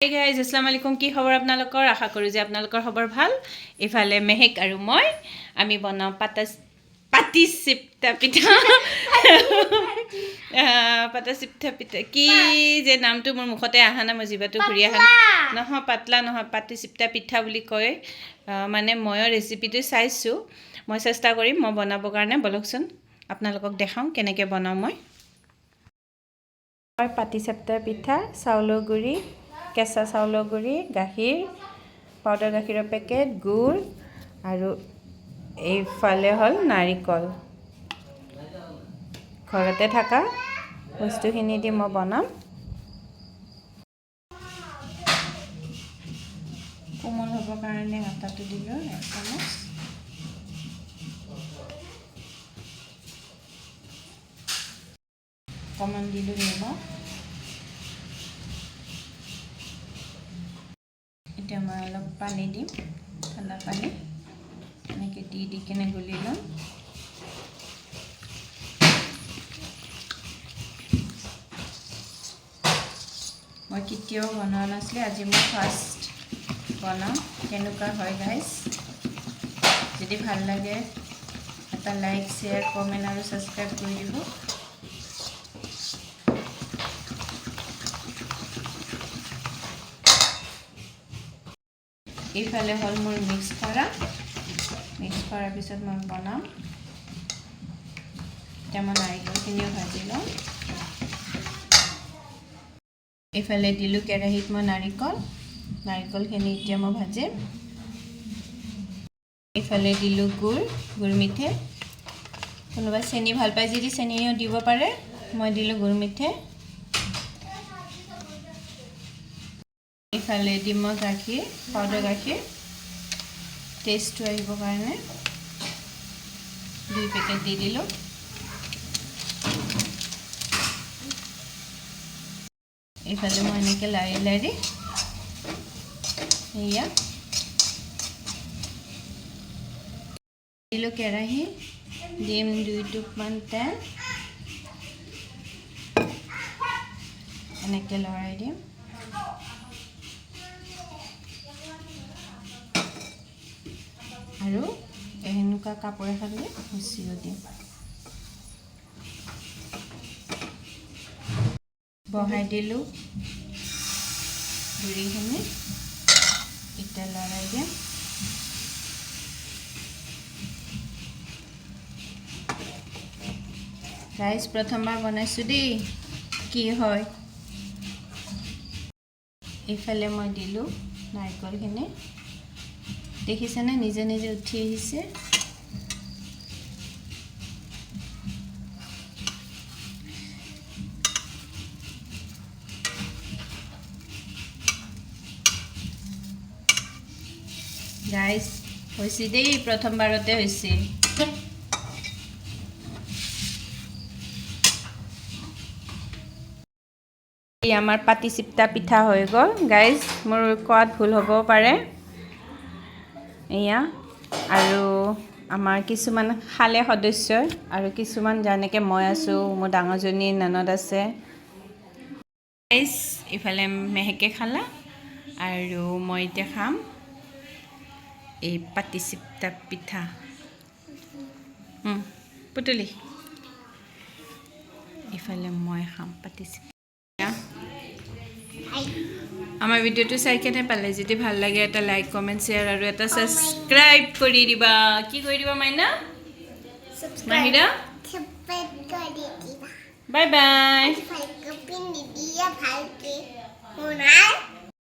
Hey guys, Assalamualaikum কি খবৰ আপোনালোকৰ আশা কৰো যে আপোনালোকৰ খবৰ ভাল ইফালে মেহেক আৰু মই আমি বনাও পাতি চিপটা পিঠা পাতা চিপটা পিঠা কি যে নামটো মোৰ মুখতে আহা না মই জিবাটো ঘুৰি আহা নহয় পাতলা নহয় পাতি চিপটা পিঠা বুলি কয় মানে মই ৰেচিপিটো চাইছো মই চেষ্টা কৰিম মই বনাবৰ কাৰণে বলকচোন আপোনালোকক দেখাও কেনেকৈ বনাও মই পাতি চিপটা পিঠা চাউলৰ গুৰি কেঁচা চাউলৰ গুৰি গাখীৰ পাউডাৰ গাখীৰৰ পেকেট গুড় আৰু এইফালে হল নাৰিকল ঘৰতে থকা বস্তুখিনি দি মই বনাম কোমল হ'ব কাৰণে আটাটো দিলো এক চামুচ কমন দিলো নিমখ এতিয়া মই অলপ পানী দিম ঠাণ্ডা পানী এনেকৈ দি কিনে গুলি ল'ম মই কেতিয়াও বনোৱা নাছিলোঁ আজি মই ফাৰ্ষ্ট বনাম কেনেকুৱা হয় গাইজ যদি ভাল লাগে এটা লাইক শ্বেয়াৰ কমেণ্ট আৰু ছাবস্ক্ৰাইব কৰি দিব এইফালে হল মোৰ মিক্স কৰাৰ পিছত মই বনাম এতিয়া মই নাৰিকলখিনিও ভাজি লওঁ এইফালে দিলোঁ কেৰাহীত মই নাৰিকলখিনি এতিয়া মই ভাজিম এইফালে দিলোঁ গুড় মিঠে কোনোবাই চেনি ভাল পায় যদি চেনিও দিব পাৰে মই দিলোঁ গুড় মিঠে ইফালে দিম মই গাখীৰ পাউডাৰ গাখীৰ টেষ্টটো আহিবৰ কাৰণে 2 পেকেট দি দিলোঁ ইফালে মই এনেকৈ লাৰি এয়া দিলোঁ কেৰাহী দিম 2 টোপমান তেল এনেকৈ লৰাই দিম আৰু এনেকুৱা কাপোৰ এখনেৰে মুচিও দিম বহাই দিলোঁ গুড়িখিনি এতিয়া লৰাই দিম গাইজ প্ৰথমবাৰ বনাইছোঁ দেই কি হয় এইফালে মই দিলোঁ নাৰিকলখিনি দেখিছেনে নিজে নিজে উঠি আহিছে গাইজ হৈছে দেই প্ৰথমবাৰতে হৈছে এই আমাৰ পাতি চিপটা পিঠা হৈ গ'ল গাইজ মোৰ কোৱাত ভুল হ'ব পাৰে এয়া আৰু আমাৰ কিছুমান খালে সদস্য আৰু কিছুমান যেনেকৈ মই আছোঁ মোৰ ডাঙৰজনী ননদ আছে গাইজ ইফালে মেহেকে খালা আৰু মই এতিয়া খাম এই পাতি চিপটা পিঠা পুতলি ইফালে মই খাম পাতি চিপটা আমাৰ ভিডিঅ'টো চাই কেনে পালে যদি ভাল লাগে এটা লাইক কমেণ্ট শ্বেয়াৰ আৰু এটা ছাবস্ক্ৰাইব কৰি দিবা কি কৰি দিবা মাইনা মাহিৰা বাই বাই